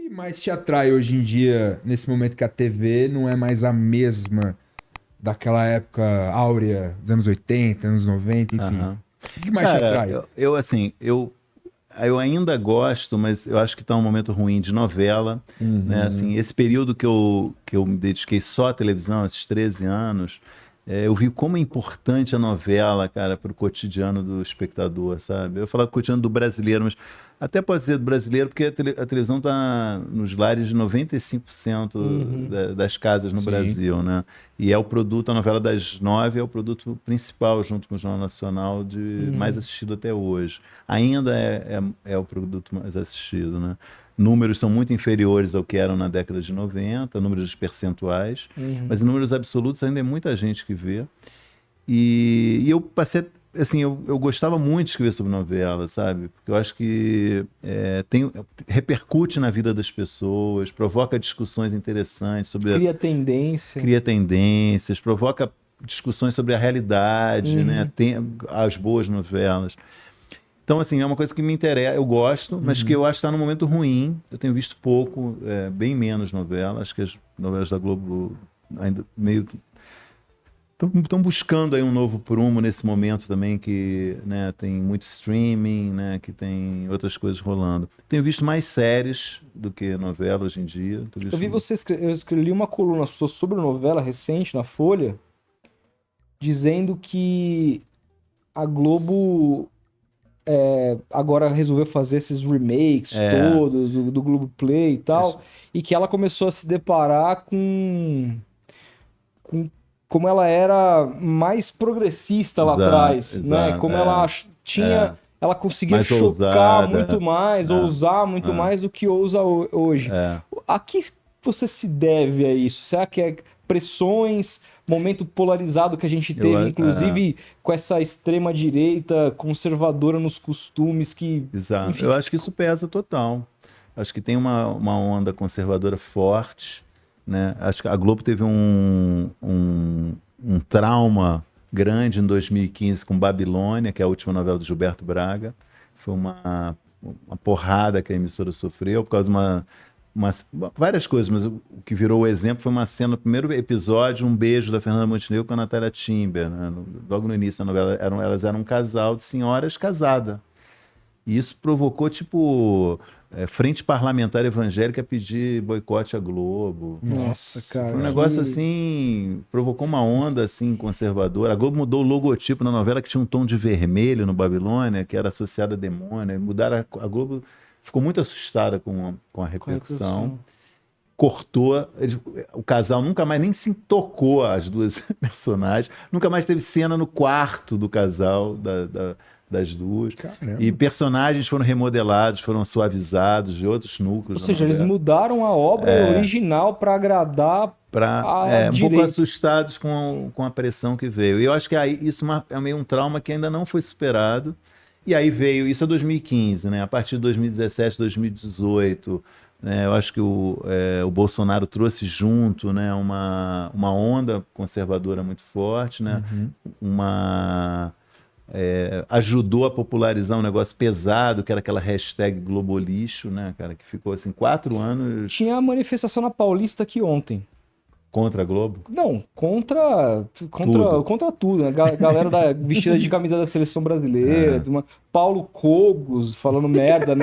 que mais te atrai hoje em dia, nesse momento que a TV não é mais a mesma daquela época áurea, dos anos 80, anos 90, enfim? Aham. O que mais te Cara, atrai? eu ainda gosto, mas eu acho que está um momento ruim de novela, né? Uhum. Assim, esse período que eu me dediquei só à televisão, esses 13 anos, eu vi como é importante a novela, cara, para o cotidiano do espectador, sabe? Eu falo cotidiano do brasileiro, mas até pode ser do brasileiro, porque a televisão está nos lares de 95% das casas no Sim. Brasil, né? E é o produto, a novela das 9 é o produto principal, junto com o Jornal Nacional, de mais assistido até hoje. Ainda é o produto mais assistido, né? Números são muito inferiores ao que eram na década de 90, números percentuais, mas em números absolutos ainda é muita gente que vê. E eu passei, assim, eu gostava muito de escrever sobre novela, sabe? Porque eu acho que repercute na vida das pessoas, provoca discussões interessantes Cria tendência. cria tendências, provoca discussões sobre a realidade, né? Tem as boas novelas. Então, assim, é uma coisa que me interessa, eu gosto, mas que eu acho que está num momento ruim. Eu tenho visto pouco, bem menos novela. Acho que as novelas da Globo ainda meio estão buscando aí um novo prumo nesse momento também, que, né, tem muito streaming, né, que tem outras coisas rolando. Tenho visto mais séries do que novela hoje em dia. Eu vi você eu escrevi uma coluna sua sobre novela recente na Folha, dizendo que a Globo agora resolveu fazer esses remakes todos do Globoplay e tal, e que ela começou a se deparar com como ela era mais progressista lá atrás, né? Exato, Como ela tinha, ela conseguia mais chocar ousada, muito mais, ousar muito mais do que ousa hoje. A que você se deve a isso? Será que é pressões, momento polarizado que a gente teve, inclusive com essa extrema direita conservadora nos costumes que, Exato. enfim, Eu acho que isso pesa total. Acho que tem uma onda conservadora forte, né? Acho que a Globo teve um trauma grande em 2015 com Babilônia, que é a última novela do Gilberto Braga. Foi uma porrada que a emissora sofreu por causa de várias coisas, mas o que virou o exemplo foi uma cena, no primeiro episódio, um beijo da Fernanda Montenegro com a Natália Timber, né? Logo no início da novela, elas eram um casal de senhoras casadas. E isso provocou, tipo, frente parlamentar evangélica pedir boicote à Globo. nossa, cara. Foi um negócio assim, provocou uma onda assim conservadora. A Globo mudou o logotipo na novela, que tinha um tom de vermelho no Babilônia, que era associado a demônio. Mudaram a Globo ficou muito assustada com a repercussão. Cortou, o casal nunca mais nem se tocou, as duas personagens, nunca mais teve cena no quarto do casal, das duas. Caramba. E personagens foram remodelados, foram suavizados de outros núcleos. Ou seja, eles mudaram a obra original para agradar a um pouco direita. assustados com a pressão que veio. E eu acho que aí isso é meio um trauma que ainda não foi superado. E aí veio, isso é 2015, né? A partir de 2017, 2018, né? Eu acho que o Bolsonaro trouxe junto, né, uma onda conservadora muito forte, né? Ajudou a popularizar um negócio pesado, que era aquela hashtag Globolixo, né, cara, que ficou assim 4 anos Tinha a manifestação na Paulista aqui ontem. contra a Globo. Não, contra tudo, né? Galera vestida de camisa da seleção brasileira, Paulo Cogos falando merda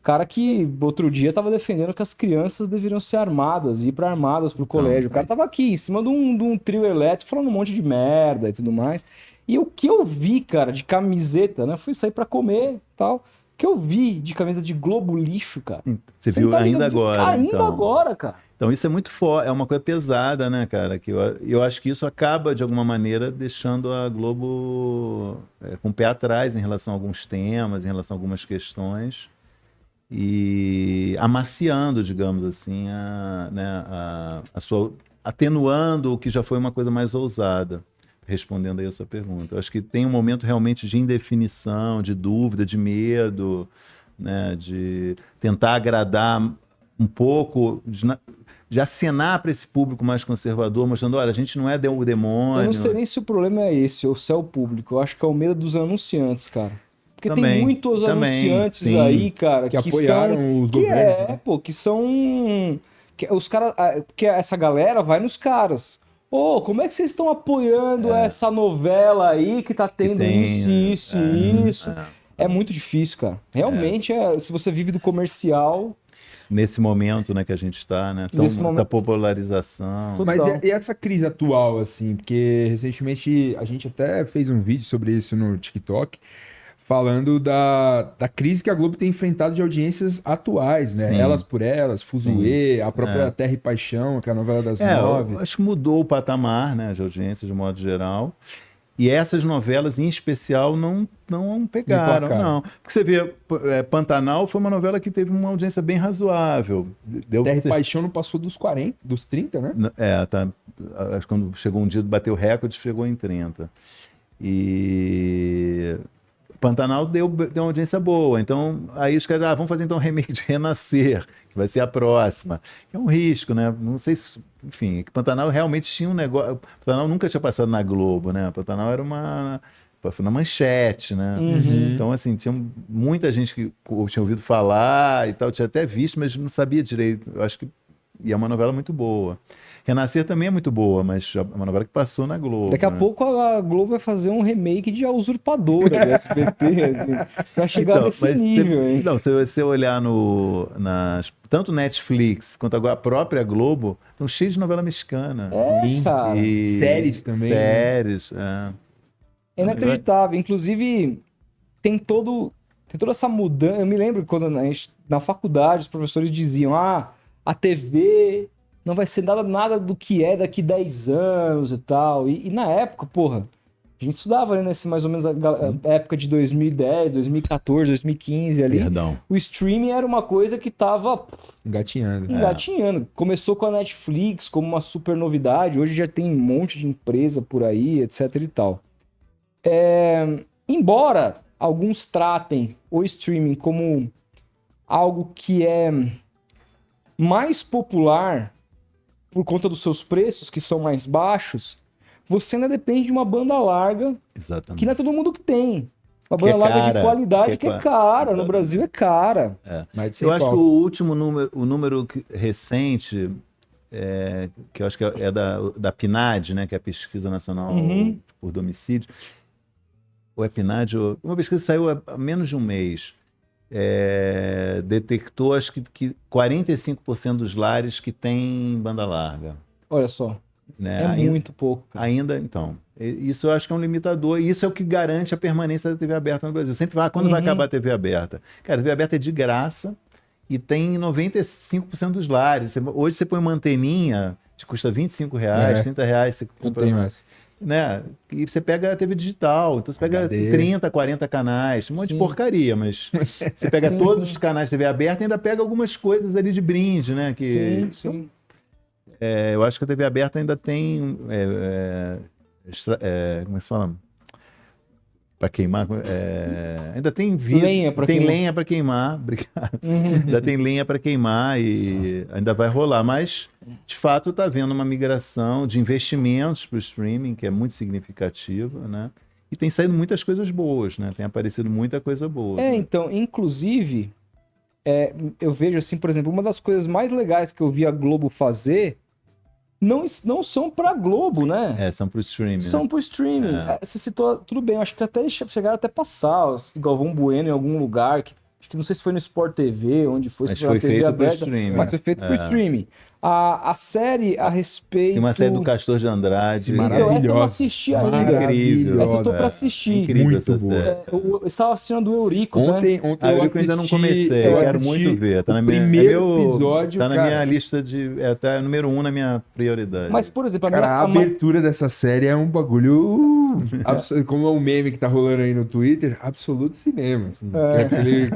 cara que outro dia tava defendendo que as crianças deveriam ser armadas, ir para armadas pro colégio. O cara tava aqui em cima de um trio elétrico falando um monte de merda e tudo mais. E o que eu vi, cara, de camiseta, né? Fui sair para comer e tal. O que eu vi de camiseta de Globo Lixo, cara. Você viu tá ainda ligado? agora. Ainda então. agora, cara. Então isso é muito forte, é uma coisa pesada, né, cara? Que eu acho que isso acaba, de alguma maneira, deixando a Globo com o pé atrás em relação a alguns temas, em relação a algumas questões, e amaciando, digamos assim, atenuando o que já foi uma coisa mais ousada, respondendo aí a sua pergunta. Eu acho que tem um momento realmente de indefinição, de dúvida, de medo, né, de tentar agradar um pouco, de acenar para esse público mais conservador, mostrando, olha, a gente não é o demônio. Eu não sei nem se o problema é esse ou se é o público. Eu acho que é o medo dos anunciantes, cara. Porque Também, tem muitos também, anunciantes sim. aí, cara, Que apoiaram os que governos, né? pô, que são... Que os caras... Que essa galera vai nos caras. Ô, como é que vocês estão apoiando essa novela aí que tá Que tendo tem, isso e isso? é. É muito difícil, cara. Realmente, se você vive do comercial... Nesse momento, né, que a gente está, né? Nesse Essa momento- popularização. Tudo- Mas Total. e essa crise atual, assim? Porque recentemente a gente até fez um vídeo sobre isso no TikTok, falando da crise que a Globo tem enfrentado de audiências atuais, né? Sim. Elas por Elas, Fuzuê, a própria É. Terra e Paixão, que é a novela das Eu 9. acho que mudou o patamar, né, de audiência de modo geral. E essas novelas, em especial, não pegaram, Emplacaram. não. Porque você vê, Pantanal foi uma novela que teve uma audiência bem razoável. Deu Terra e Paixão não passou dos 40, dos 30, né? tá. Acho que quando chegou um dia, bateu recorde, chegou em 30. E Pantanal deu uma audiência boa. Então, aí os caras, vamos fazer então um remake de Renascer, que vai ser a próxima. É um risco, né? Não sei se. Enfim, que Pantanal realmente tinha um negócio. Pantanal nunca tinha passado na Globo, né? Pantanal era foi na Manchete, né? Então, assim, tinha muita gente que tinha ouvido falar e tal, tinha até visto, mas não sabia direito. Eu acho que. E é uma novela muito boa. Renascer também é muito boa, mas é uma novela que passou na Globo. Daqui a né? pouco a Globo vai fazer um remake de A Usurpadora do SBT, assim, pra chegar Então, nesse mas nível, hein? Não, se você olhar tanto Netflix quanto agora a própria Globo, estão cheios de novela mexicana. É, cara. E Séries também, né? Séries, É inacreditável. Inclusive, tem toda essa mudança. Eu me lembro quando na faculdade os professores diziam: a TV não vai ser nada do que é daqui 10 anos e tal. E na época, porra, a gente estudava ali nesse mais ou menos a época de 2010, 2014, 2015 ali. Perdão. O streaming era uma coisa que tava Engatinhando. engatinhando. Começou com a Netflix como uma super novidade. Hoje já tem um monte de empresa por aí, etc e tal. Embora alguns tratem o streaming como algo que é mais popular por conta dos seus preços, que são mais baixos, você ainda depende de uma banda larga, Exatamente. que não é todo mundo que tem. Uma Que banda é larga cara, de qualidade que é cara. No Exatamente. Brasil é cara. Mais de 100 Eu acho pau. que o último número recente, que eu acho que é da PNAD, né, que é a Pesquisa Nacional por Domicílio, ou é PNAD, uma pesquisa saiu há menos de um mês. Detectou, acho que 45% dos lares que têm banda larga. Olha só. Né? É muito pouco. Ainda, então. Isso eu acho que é um limitador. E isso é o que garante a permanência da TV aberta no Brasil. Sempre vai, quando vai acabar a TV aberta? Cara, a TV aberta é de graça e tem 95% dos lares. Hoje você põe uma anteninha que custa R$25, R$30, você Não compra tem uma, mais. né? E você pega a TV digital, então você pega HD. 30, 40 canais, um monte de porcaria, mas você pega todos os canais de TV aberta e ainda pega algumas coisas ali de brinde, né? Sim. Eu acho que a TV aberta ainda tem como é que se fala? Para queimar, ainda tem Lenha pra tem queimar. lenha para queimar, obrigado. Ainda tem lenha para queimar e ainda vai rolar, mas de fato está havendo uma migração de investimentos para o streaming que é muito significativa, né? E tem saído muitas coisas boas, né? Tem aparecido muita coisa boa. né? Então, inclusive, eu vejo assim, por exemplo, uma das coisas mais legais que eu vi a Globo fazer não são pra Globo, né? São para o streaming. São né? pro streaming. Você citou, tudo bem, eu acho que até eles chegaram até passar o Galvão Bueno em algum lugar, acho que não sei se foi no Sport TV, onde foi, Mas se foi na foi TV feito pro aberta, streaming. mas foi feito pro streaming. A série a respeito... Tem uma série do Castor de Andrade. Então, essa eu não Maravilhosa. assisti ainda. Incrível. Essa eu tô pra É assistir. incrível Muito essa boa. série. Eu estava assistindo o Eurico, né? Ontem Eu eu ainda não assisti- comecei, eu quero assisti muito ver. Tá o na minha, primeiro episódio, tá na cara. minha lista de. Tá número 1 na minha prioridade. Mas, por exemplo, Cara, a a minha- abertura dessa série é um bagulho. Como é um meme que tá rolando aí no Twitter, absoluto cinema. Assim, que é aquele,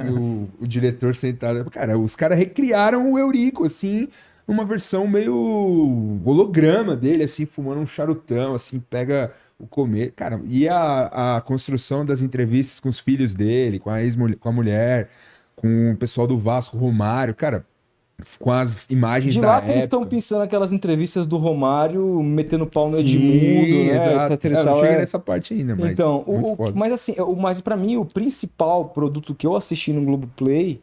o diretor sentado. Cara, os caras recriaram o Eurico, assim, numa versão meio holograma dele, assim, fumando um charutão, assim, pega o comer. Cara, e a construção das entrevistas com os filhos dele, com a mulher, com o pessoal do Vasco, Romário, cara. com as imagens De da lá época. que eles estão pensando aquelas entrevistas do Romário metendo pau no Edmundo, né? Exato. etc e Eu não tal, cheguei nessa parte ainda, mas Então, muito foda. mas assim, mas pra mim o principal produto que eu assisti no Globoplay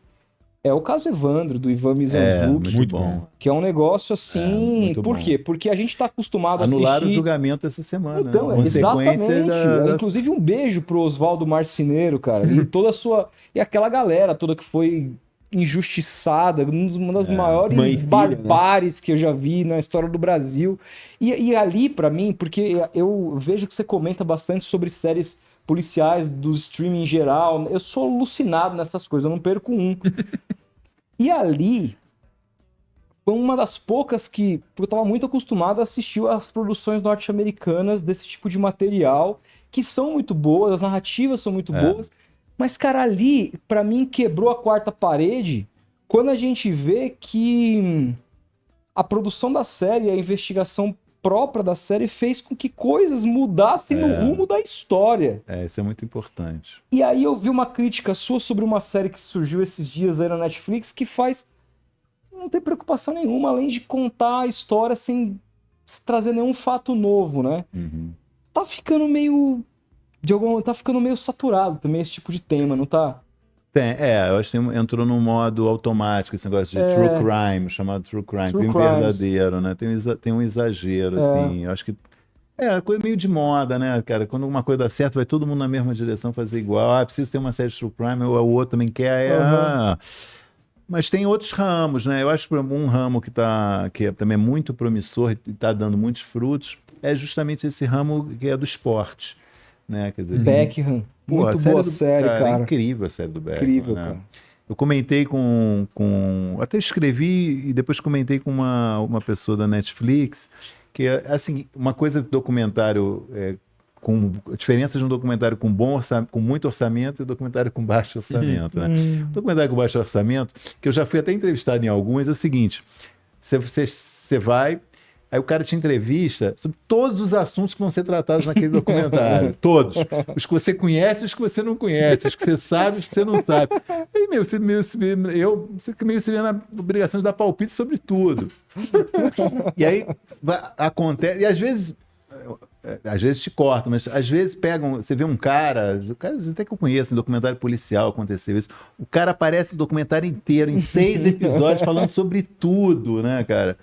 é o caso Evandro, do Ivan Mizanzuki, muito bom. que é um negócio assim... muito Por bom. quê? Porque a gente tá acostumado a Anularam o assistir... julgamento essa semana. Então, né? Consequência exatamente. Inclusive um beijo pro Oswaldo Marceneiro, cara. E toda a sua... E aquela galera toda que foi injustiçada, uma das maiores Mãe e filha, barbáries que eu já vi na história do Brasil. E ali, pra mim, porque eu vejo que você comenta bastante sobre séries policiais, do streaming em geral. Eu sou alucinado nessas coisas, eu não perco um. E ali... foi uma das poucas que eu estava muito acostumado a assistir às produções norte-americanas desse tipo de material, que são muito boas, as narrativas são muito boas, mas, cara, ali, pra mim, quebrou a quarta parede quando a gente vê que a produção da série, a investigação própria da série fez com que coisas mudassem no rumo da história. Isso é muito importante. E aí eu vi uma crítica sua sobre uma série que surgiu esses dias aí na Netflix que não tem preocupação nenhuma, além de contar a história sem trazer nenhum fato novo, né? Tá ficando meio... tá ficando meio saturado também esse tipo de tema, não tá? Eu acho que entrou num modo automático esse negócio de true crime, chamado true crime, True bem crimes. verdadeiro, né? Tem um exagero, assim. Eu acho que coisa meio de moda, né, cara? Quando uma coisa dá certo, vai todo mundo na mesma direção fazer igual. Preciso ter uma série de true crime, ou o outro também quer. Mas tem outros ramos, né? Eu acho que um ramo que também é muito promissor e está dando muitos frutos é justamente esse ramo que é do esporte, né? Quer dizer, Beckham. Muito boa série, cara. É incrível a série do Beckham. Incrível, né? cara. Eu comentei até escrevi e depois comentei com uma pessoa da Netflix que, assim, uma coisa do documentário... com a diferença de um documentário com muito orçamento e um documentário com baixo orçamento. Né? Um documentário com baixo orçamento, que eu já fui até entrevistado em alguns, é o seguinte: você vai, aí o cara te entrevista sobre todos os assuntos que vão ser tratados naquele documentário. Todos. Os que você conhece, os que você não conhece, os que você sabe, os que você não sabe. Aí, você se vê na obrigação de dar palpite sobre tudo. E aí acontece, e às vezes te cortam, mas às vezes você vê um cara até que eu conheço, em documentário policial aconteceu isso, o cara aparece o documentário inteiro, em 6 episódios, falando sobre tudo, né, cara?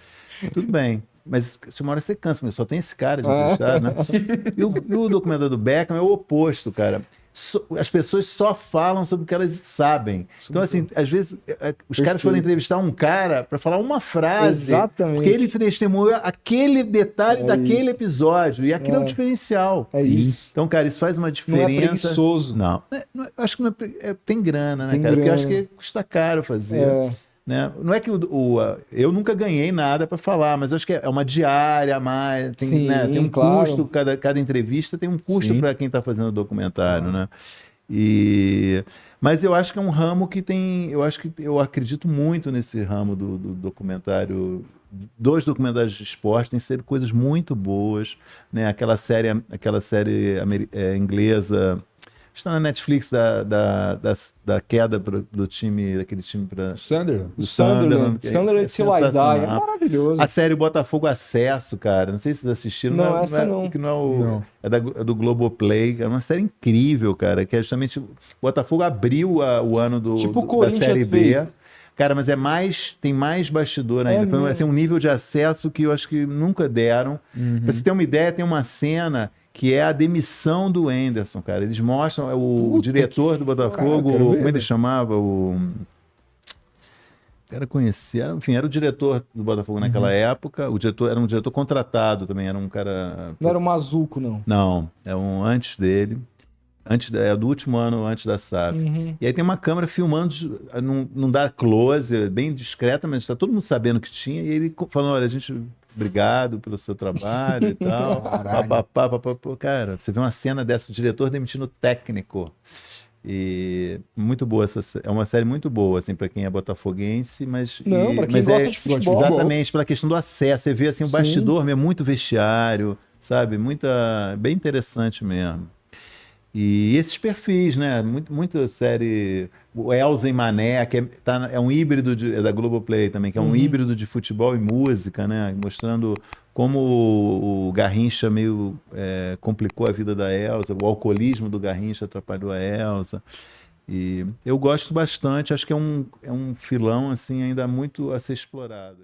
Tudo bem, mas uma hora você cansa, mas só tem esse cara de entrevistado, né? E o documentário do Beckham é o oposto, cara. As pessoas só falam sobre o que elas sabem. Então, assim, às vezes, os caras foram entrevistar um cara para falar uma frase. Exatamente. Porque ele testemunha aquele detalhe daquele episódio. E aquilo é o diferencial. É isso. Então, cara, isso faz uma diferença. Não é preguiçoso. Não. Acho que tem grana, né, Tem cara? grana. Porque eu acho que custa caro fazer. Né? Não é que eu nunca ganhei nada para falar, mas eu acho que é uma diária a mais, tem um custo, cada entrevista tem um custo para quem está fazendo o documentário, né? Mas eu acho que é um ramo que eu acredito muito nesse ramo do documentário, dos documentários de esporte, tem sido coisas muito boas, né? Aquela série inglesa, está na Netflix da queda daquele time para O Sunderland. o Sunderland. Sunderland Till I Die. É maravilhoso. A série Botafogo Acesso, cara. Não sei se vocês assistiram. Não, essa não. Que é do Globoplay. É uma série incrível, cara. Que é justamente... O Botafogo abriu o ano da Série B. Fez. Cara, mas tem mais bastidor ainda. Vai ser um nível de acesso que eu acho que nunca deram. Pra você ter uma ideia, tem uma cena... que é a demissão do Anderson, cara. Eles mostram o diretor do Botafogo, como ele chamava? O cara conhecia, enfim, era o diretor do Botafogo naquela época. O diretor era um diretor contratado também, era um cara... Não era o Mazuco, não. Não, é um antes dele. Do último ano antes da SAF. E aí tem uma câmera filmando, não dá close, bem discreta, mas está todo mundo sabendo que tinha. E ele falando, olha, obrigado pelo seu trabalho e tal. Cara, você vê uma cena dessa, o diretor demitindo o técnico. E muito boa é uma série muito boa, assim, para quem é botafoguense, mas... para quem gosta de futebol. Exatamente, pela questão do acesso. Você vê, assim, o bastidor, muito vestiário, sabe? Bem interessante mesmo. E esses perfis, né? Muita série. O Elza e Mané, que é um híbrido é da Globoplay também, que é um híbrido de futebol e música, né? Mostrando como o Garrincha meio complicou a vida da Elza, o alcoolismo do Garrincha atrapalhou a Elza. E eu gosto bastante, acho que é um filão assim, ainda muito a ser explorado.